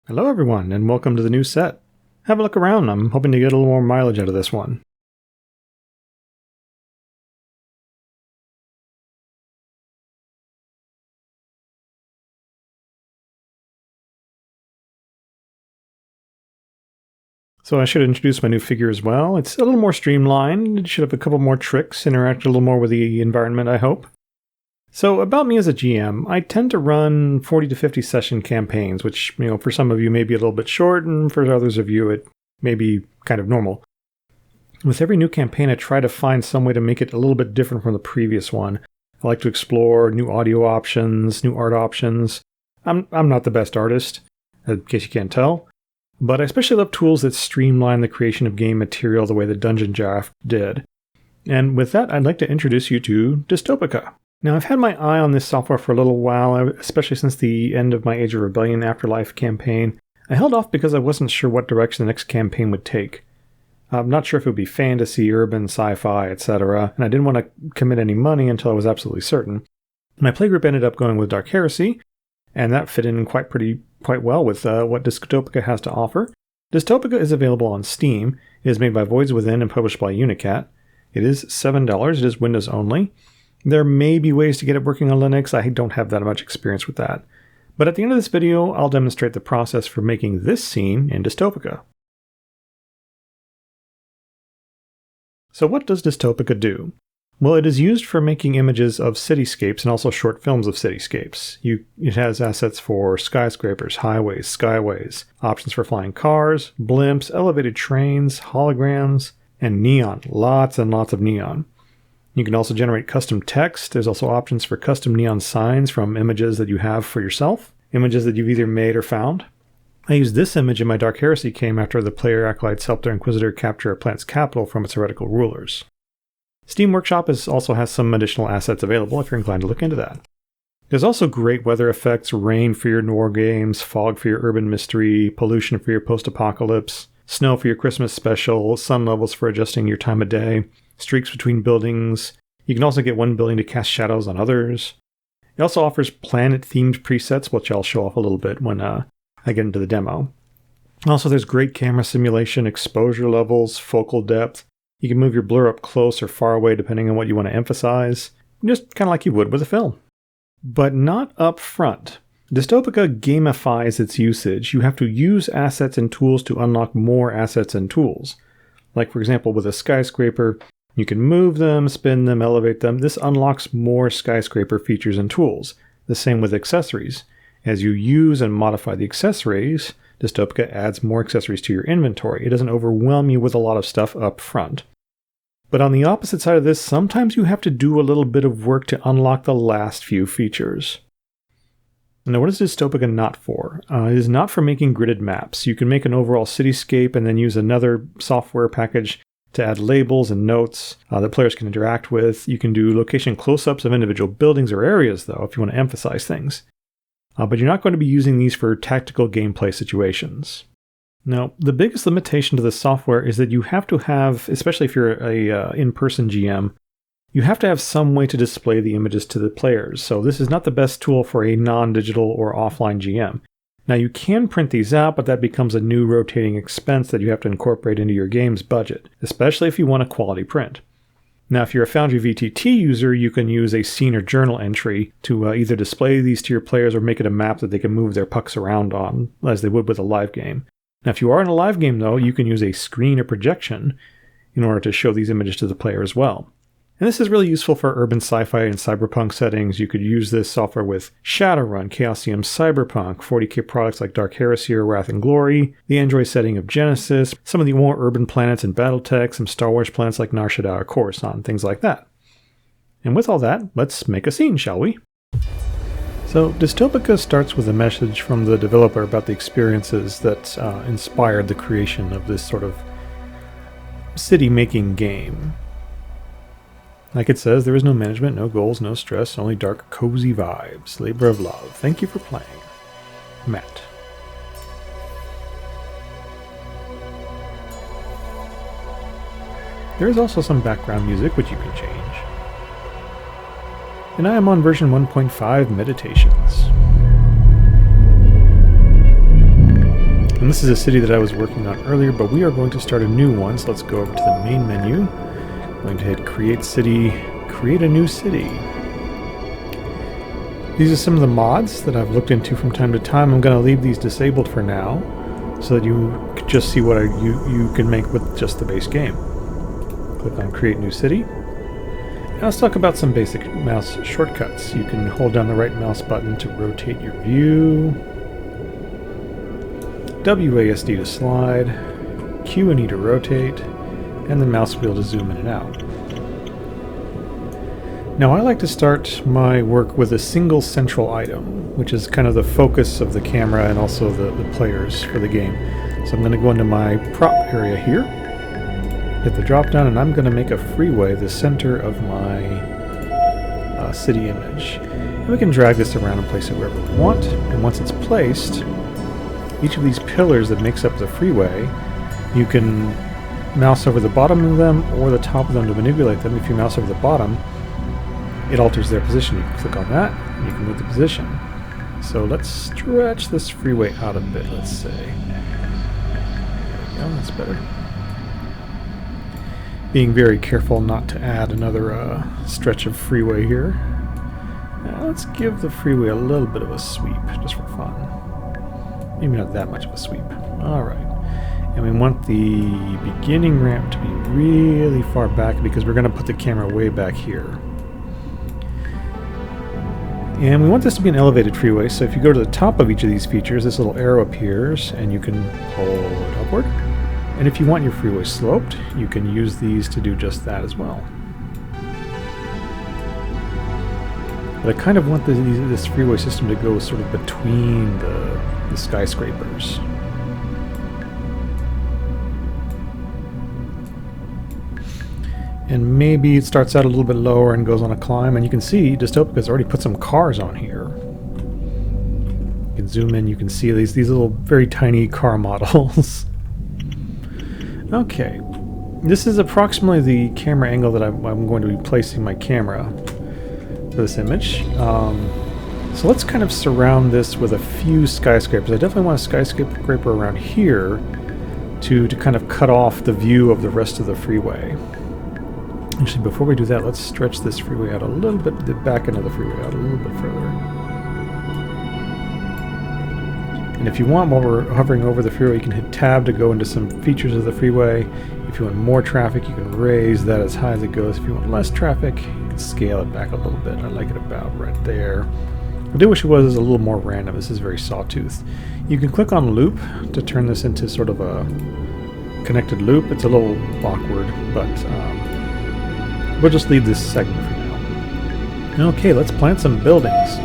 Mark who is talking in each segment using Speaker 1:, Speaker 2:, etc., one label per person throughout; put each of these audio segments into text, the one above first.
Speaker 1: Hello everyone, and welcome to the new set. Have a look around, I'm hoping to get a little more mileage out of this one. So I should introduce my new figure as well. It's a little more streamlined, it should have a couple more tricks, interact a little more with the environment, I hope. So about me as a GM, I tend to run 40 to 50 session campaigns, which, for some of you may be a little bit short, and for others of you it may be kind of normal. With every new campaign, I try to find some way to make it a little bit different from the previous one. I like to explore new audio options, new art options. I'm not the best artist, in case you can't tell, but I especially love tools that streamline the creation of game material the way the Dungeon Draft did. And with that, I'd like to introduce you to Dystopika. Now, I've had my eye on this software for a little while, especially since the end of my Age of Rebellion Afterlife campaign. I held off because I wasn't sure what direction the next campaign would take. I'm not sure if it would be fantasy, urban, sci-fi, etc., and I didn't want to commit any money until I was absolutely certain. My playgroup ended up going with Dark Heresy, and that fit in quite well with what Dystopika has to offer. Dystopika is available on Steam. It is made by Voids Within and published by Unicat. It is $7. It is Windows only. There may be ways to get it working on Linux. I don't have that much experience with that. But at the end of this video, I'll demonstrate the process for making this scene in Dystopika. So what does Dystopika do? Well, it is used for making images of cityscapes and also short films of cityscapes. It has assets for skyscrapers, highways, skyways, options for flying cars, blimps, elevated trains, holograms, and neon. Lots and lots of neon. You can also generate custom text. There's also options for custom neon signs from images that you have for yourself, images that you've either made or found. I used this image in my Dark Heresy game after the player acolytes helped their Inquisitor capture a planet's capital from its heretical rulers. Steam Workshop also has some additional assets available if you're inclined to look into that. There's also great weather effects, rain for your war games, fog for your urban mystery, pollution for your post-apocalypse, snow for your Christmas special, sun levels for adjusting your time of day, streaks between buildings. You can also get one building to cast shadows on others. It also offers planet-themed presets, which I'll show off a little bit when I get into the demo. Also, there's great camera simulation, exposure levels, focal depth. You can move your blur up close or far away depending on what you want to emphasize, just kind of like you would with a film. But not up front. Dystopika gamifies its usage. You have to use assets and tools to unlock more assets and tools. Like, for example, with a skyscraper, you can move them, spin them, elevate them. This unlocks more skyscraper features and tools. The same with accessories. As you use and modify the accessories, Dystopika adds more accessories to your inventory. It doesn't overwhelm you with a lot of stuff up front. But on the opposite side of this, sometimes you have to do a little bit of work to unlock the last few features. Now, what is Dystopika not for? It is not for making gridded maps. You can make an overall cityscape and then use another software package to add labels and notes that players can interact with. You can do location close-ups of individual buildings or areas, though, if you want to emphasize things. But you're not going to be using these for tactical gameplay situations. Now, the biggest limitation to this software is that you have to have, especially if you're a in-person GM, you have to have some way to display the images to the players. So this is not the best tool for a non-digital or offline GM. Now, you can print these out, but that becomes a new rotating expense that you have to incorporate into your game's budget, especially if you want a quality print. Now, if you're a Foundry VTT user, you can use a scene or journal entry to either display these to your players or make it a map that they can move their pucks around on, as they would with a live game. Now, if you are in a live game, though, you can use a screen or projection in order to show these images to the player as well. And this is really useful for urban sci-fi and cyberpunk settings. You could use this software with Shadowrun, Chaosium Cyberpunk, 40k products like Dark Heresy or Wrath and Glory, the Android setting of Genesis, some of the more urban planets in Battletech, some Star Wars planets like Nar Shaddaa or Coruscant, things like that. And with all that, let's make a scene, shall we? So, Dystopika starts with a message from the developer about the experiences that inspired the creation of this sort of city-making game. Like it says, there is no management, no goals, no stress, only dark, cozy vibes. Labor of love. Thank you for playing. Matt. There is also some background music which you can change. And I am on version 1.5 Meditations. And this is a city that I was working on earlier, but we are going to start a new one. So let's go over to the main menu. I'm going to hit Create City, create a new city. These are some of the mods that I've looked into from time to time. I'm going to leave these disabled for now, so that you can just see what you can make with just the base game. Click on Create New City. Now let's talk about some basic mouse shortcuts. You can hold down the right mouse button to rotate your view, WASD to slide, Q and E to rotate, and the mouse wheel to zoom in and out. Now I like to start my work with a single central item, which is kind of the focus of the camera and also the players for the game. So I'm going to go into my prop area here, hit the drop down, and I'm going to make a freeway the center of my city image. And we can drag this around and place it wherever we want, and once it's placed, each of these pillars that makes up the freeway, you can mouse over the bottom of them or the top of them to manipulate them. If you mouse over the bottom, it alters their position. You can click on that, and you can move the position. So let's stretch this freeway out a bit, let's say. There we go, that's better. Being very careful not to add another stretch of freeway here. Now let's give the freeway a little bit of a sweep, just for fun. Maybe not that much of a sweep. Alright. And we want the beginning ramp to be really far back because we're going to put the camera way back here. And we want this to be an elevated freeway, so if you go to the top of each of these features, this little arrow appears and you can hold upward. And if you want your freeway sloped, you can use these to do just that as well. But I kind of want this freeway system to go sort of between the skyscrapers. And maybe it starts out a little bit lower and goes on a climb, and you can see Dystopika's already put some cars on here. You can zoom in, you can see these little very tiny car models. Okay, this is approximately the camera angle that I'm going to be placing my camera for this image. So let's kind of surround this with a few skyscrapers. I definitely want a skyscraper around here to kind of cut off the view of the rest of the freeway. Actually, before we do that, let's stretch this freeway out a little bit, the back end of the freeway out a little bit further. And if you want, while we're hovering over the freeway, you can hit Tab to go into some features of the freeway. If you want more traffic, you can raise that as high as it goes. If you want less traffic, you can scale it back a little bit. I like it about right there. I do wish it was a little more random. This is very sawtooth. You can click on Loop to turn this into sort of a connected loop. It's a little awkward, but we'll just leave this segment for now. Okay, let's plant some buildings,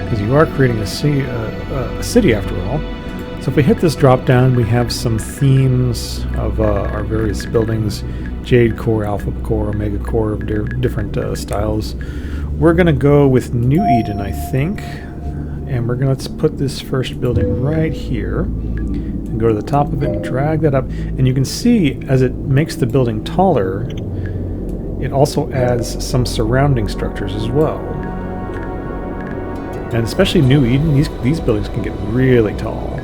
Speaker 1: because you are creating a city after all. So if we hit this drop down, we have some themes of our various buildings: Jade Core, Alpha Core, Omega Core, different styles. We're going to go with New Eden, I think, and let's put this first building right here and go to the top of it and drag that up. And you can see as it makes the building taller, it also adds some surrounding structures as well. And especially New Eden, these buildings can get really tall.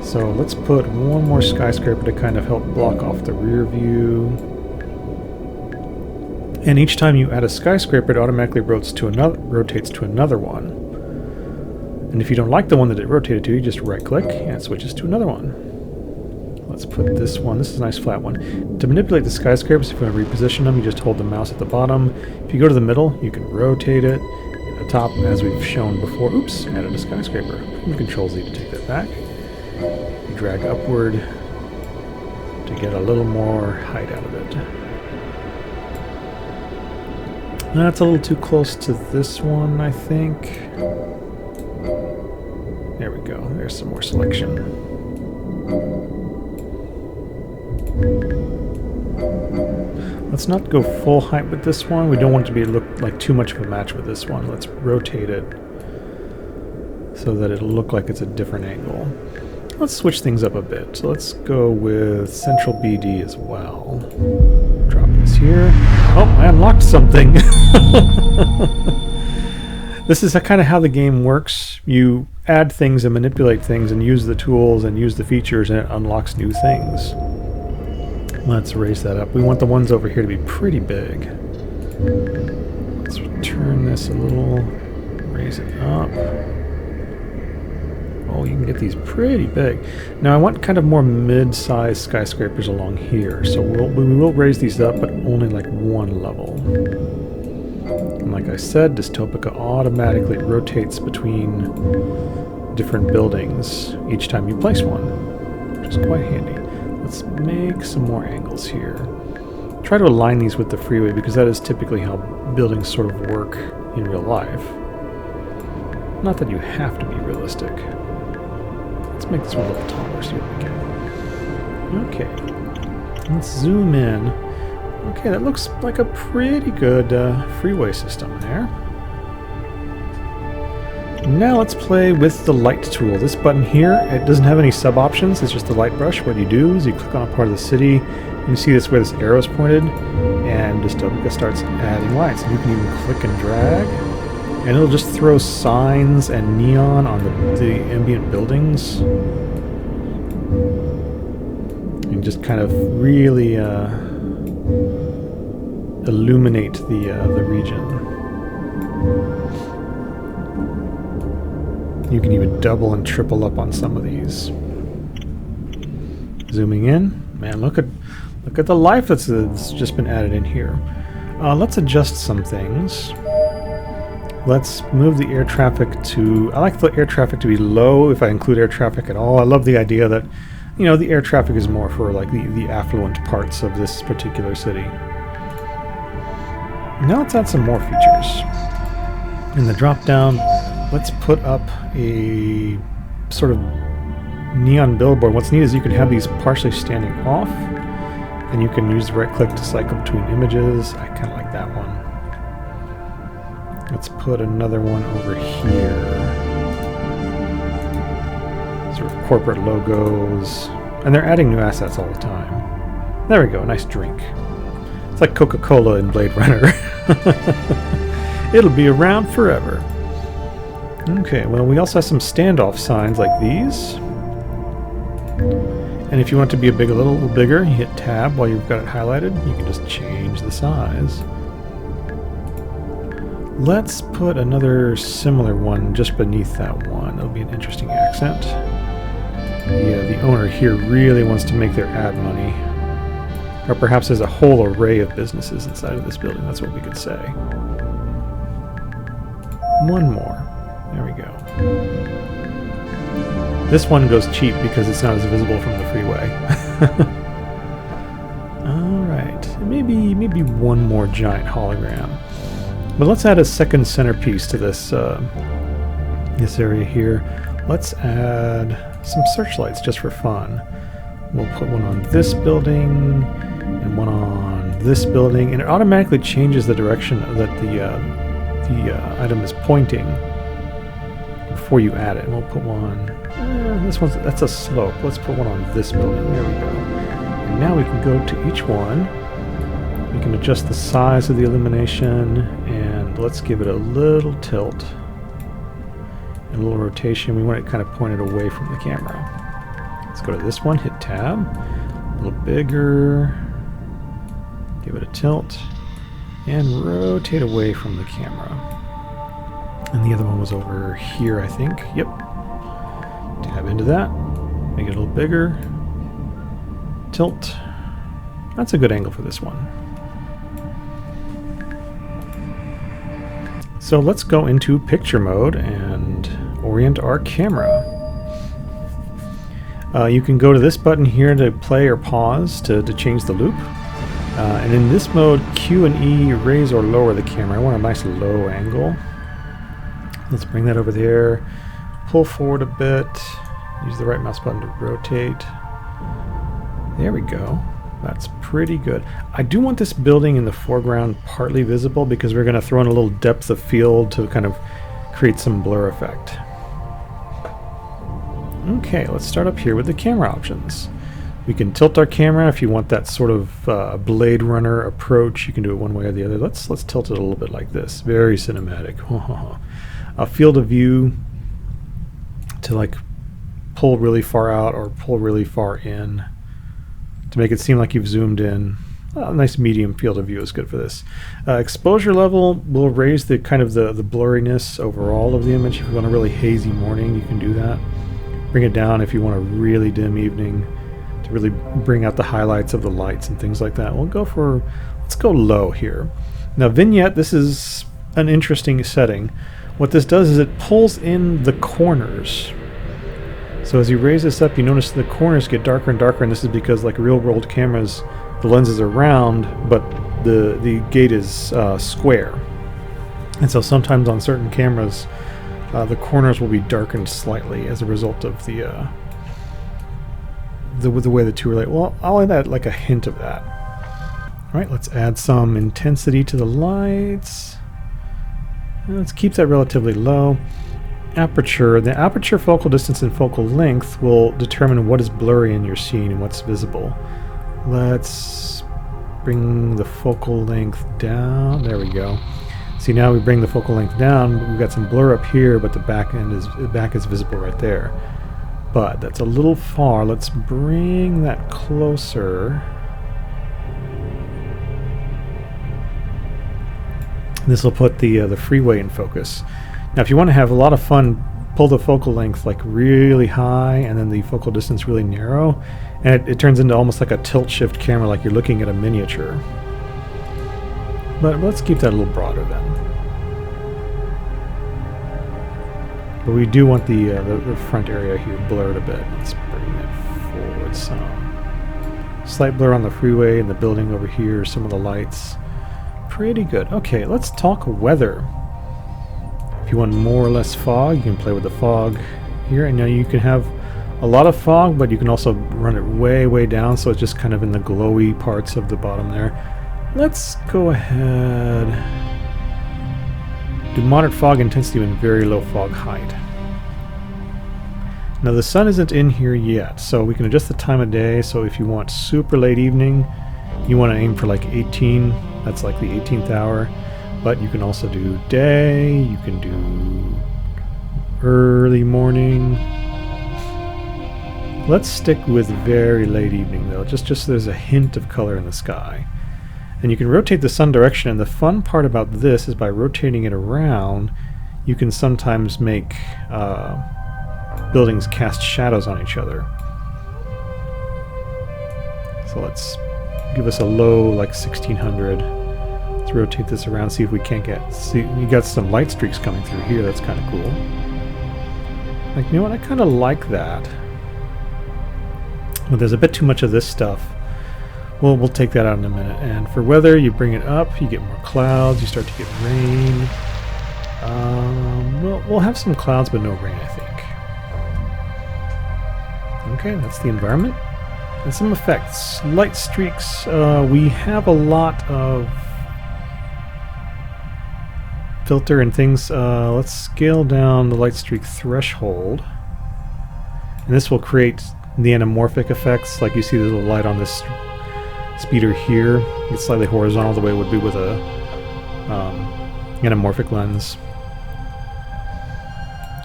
Speaker 1: So let's put one more skyscraper to kind of help block off the rear view. And each time you add a skyscraper, it automatically rotates to another one. And if you don't like the one that it rotated to, you just right-click and it switches to another one. Let's put this one. This is a nice flat one. To manipulate the skyscrapers, if you want to reposition them, you just hold the mouse at the bottom. If you go to the middle, you can rotate it. At the top, as we've shown before, oops, added a skyscraper. You Control-Z to take that back. You drag upward to get a little more height out of it. That's a little too close to this one, I think. There we go. There's some more selection. Let's not go full height with this one. We don't want it to look like too much of a match with this one. Let's rotate it so that it'll look like it's a different angle. Let's switch things up a bit. So let's go with Central BD as well. Drop this here. Oh, I unlocked something. This is kind of how the game works. You add things and manipulate things and use the tools and use the features, and it unlocks new things. Let's raise that up. We want the ones over here to be pretty big. Let's turn this a little, raise it up. Oh, you can get these pretty big. Now I want kind of more mid-sized skyscrapers along here, so we will raise these up, but only like one level. And like I said, Dystopika automatically rotates between different buildings each time you place one, which is quite handy. Let's make some more angles here. Try to align these with the freeway because that is typically how buildings sort of work in real life. Not that you have to be realistic. Let's make this one a little taller, see what we get. Okay. Let's zoom in. Okay, that looks like a pretty good freeway system there. Now let's play with the light tool. This button here, it doesn't have any sub options, it's just the light brush. What you do is you click on a part of the city, and you see this where this arrow is pointed, and Dystopika starts adding lights. And you can even click and drag, and it'll just throw signs and neon on the ambient buildings. And just kind of really illuminate the region. You can even double and triple up on some of these. Zooming in, man, look at the life that's just been added in here. Let's adjust some things. Let's move the air traffic to... I like the air traffic to be low if I include air traffic at all. I love the idea that, you know, the air traffic is more for like the affluent parts of this particular city. Now let's add some more features. In the drop down, let's put up a sort of neon billboard. What's neat is you can have these partially standing off, and you can use the right click to cycle between images. I kind of like that one. Let's put another one over here. Sort of corporate logos. And they're adding new assets all the time. There we go, nice drink. It's like Coca-Cola in Blade Runner. It'll be around forever. Okay, well, we also have some standoff signs like these. And if you want to be a little bigger, you hit tab while you've got it highlighted. You can just change the size. Let's put another similar one just beneath that one. That'll be an interesting accent. The owner here really wants to make their ad money. Or perhaps there's a whole array of businesses inside of this building. That's what we could say. One more. There we go. This one goes cheap because it's not as visible from the freeway. Alright. Maybe one more giant hologram. But let's add a second centerpiece to this this area here. Let's add some searchlights just for fun. We'll put one on this building and one on this building, and it automatically changes the direction that the item is pointing before you add it. And we'll put one. That's a slope. Let's put one on this building. There we go. And now we can go to each one. We can adjust the size of the illumination, and let's give it a little tilt and a little rotation. We want it kind of pointed away from the camera. Let's go to this one, hit tab, a little bigger, give it a tilt, and rotate away from the camera. And the other one was over here, I think. Yep. Tab into that, make it a little bigger, tilt. That's a good angle for this one. So let's go into picture mode and orient our camera. You can go to this button here to play or pause to change the loop. And in this mode, Q and E raise or lower the camera. I want a nice low angle. Let's bring that over there, pull forward a bit, use the right mouse button to rotate. There we go. That's pretty good. I do want this building in the foreground partly visible because we're going to throw in a little depth of field to kind of create some blur effect. Okay, let's start up here with the camera options. We can tilt our camera if you want that sort of Blade Runner approach. You can do it one way or the other. Let's tilt it a little bit like this. Very cinematic. A field of view. to like pull really far out or pull really far in to make it seem like you've zoomed in. A nice medium field of view is good for this. Exposure level will raise the kind of the blurriness overall of the image. If you want a really hazy morning, you can do that. Bring it down if you want a really dim evening to really bring out the highlights of the lights and things like that. Let's go low here. Now vignette, this is an interesting setting. What this does is it pulls in the corners. So as you raise this up, you notice the corners get darker and darker, and this is because like real world cameras, the lenses are round, but the gate is square. And so sometimes on certain cameras, the corners will be darkened slightly as a result of the way the two relate. Well, I'll add like a hint of that. All right, let's add some intensity to the lights. And let's keep that relatively low. Aperture. The aperture, focal distance, and focal length will determine what is blurry in your scene and what's visible. Let's bring the focal length down. There we go. See, now we bring the focal length down. We've got some blur up here, but the back is visible right there. But that's a little far. Let's bring that closer. This will put the freeway in focus. Now, if you want to have a lot of fun, pull the focal length like really high and then the focal distance really narrow, and it turns into almost like a tilt shift camera, like you're looking at a miniature. But let's keep that a little broader then. But we do want the front area here blurred a bit. Let's bring it forward some. Slight blur on the freeway and the building over here, some of the lights. Pretty good. Okay, let's talk weather. If you want more or less fog, you can play with the fog here. And now you can have a lot of fog, but you can also run it way, way down, so it's just kind of in the glowy parts of the bottom there. Let's go ahead. Do moderate fog intensity and very low fog height. Now the sun isn't in here yet, so we can adjust the time of day. So if you want super late evening, you want to aim for like 18. That's like the 18th hour. But you can also do day, you can do early morning. Let's stick with very late evening though, just there's a hint of color in the sky. And you can rotate the sun direction, and the fun part about this is by rotating it around, you can sometimes make buildings cast shadows on each other. So let's give us a low like 1600. Let's rotate this around, see if we can't see you got some light streaks coming through here. That's kind of cool. Like, you know what, I kind of like that. But there's a bit too much of this stuff. Well, we'll take that out in a minute. And for weather, you bring it up, you get more clouds, you start to get rain. We'll have some clouds, but no rain, I think. Okay, that's the environment. And some effects. Light streaks. We have a lot of filter and things. Let's scale down the light streak threshold. And this will create the anamorphic effects. Like you see there's a light on this speeder here. It's slightly horizontal the way it would be with a anamorphic lens.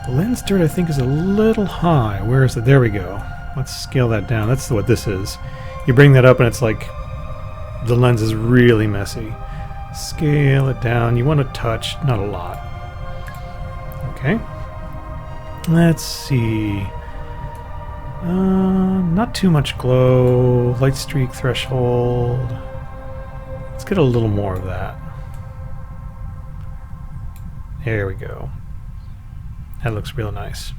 Speaker 1: Lens dirt, I think, is a little high. Where is it? There we go. Let's scale that down. That's what this is. You bring that up and it's like the lens is really messy. Scale it down. You want to touch, not a lot. Okay. Let's see. Not too much glow. Light streak threshold. Let's get a little more of that. There we go. That looks real nice.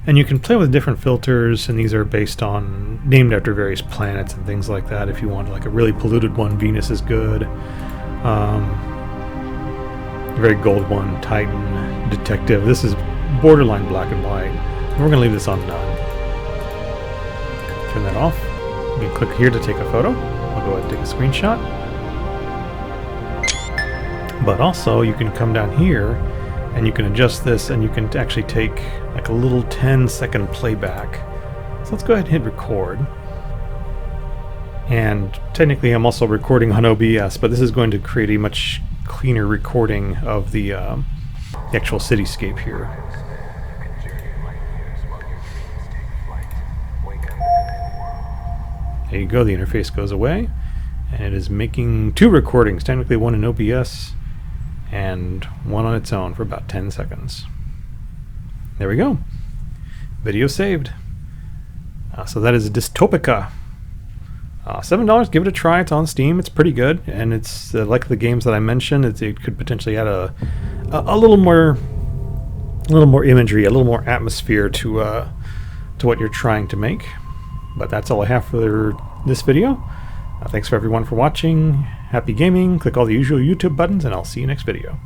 Speaker 1: And you can play with different filters, and these are named after various planets and things like that. If you want like a really polluted one, Venus is good. A very gold one, Titan, Detective. This is borderline black and white. We're going to leave this on none. Turn that off. You can click here to take a photo. I'll go ahead and take a screenshot. But also, you can come down here and you can adjust this, and you can actually take like a little 10-second playback. So let's go ahead and hit record. And technically I'm also recording on OBS, but this is going to create a much cleaner recording of the actual cityscape here. There you go, the interface goes away, and it is making 2 recordings, technically one in OBS and one on its own for about 10 seconds. There we go. Video saved. So that is Dystopika. $7, give it a try. It's on Steam. It's pretty good, and it's like the games that I mentioned. It could potentially add a little more imagery, a little more atmosphere to what you're trying to make. But that's all I have for this video. Thanks for everyone for watching. Happy gaming. Click all the usual YouTube buttons, and I'll see you next video.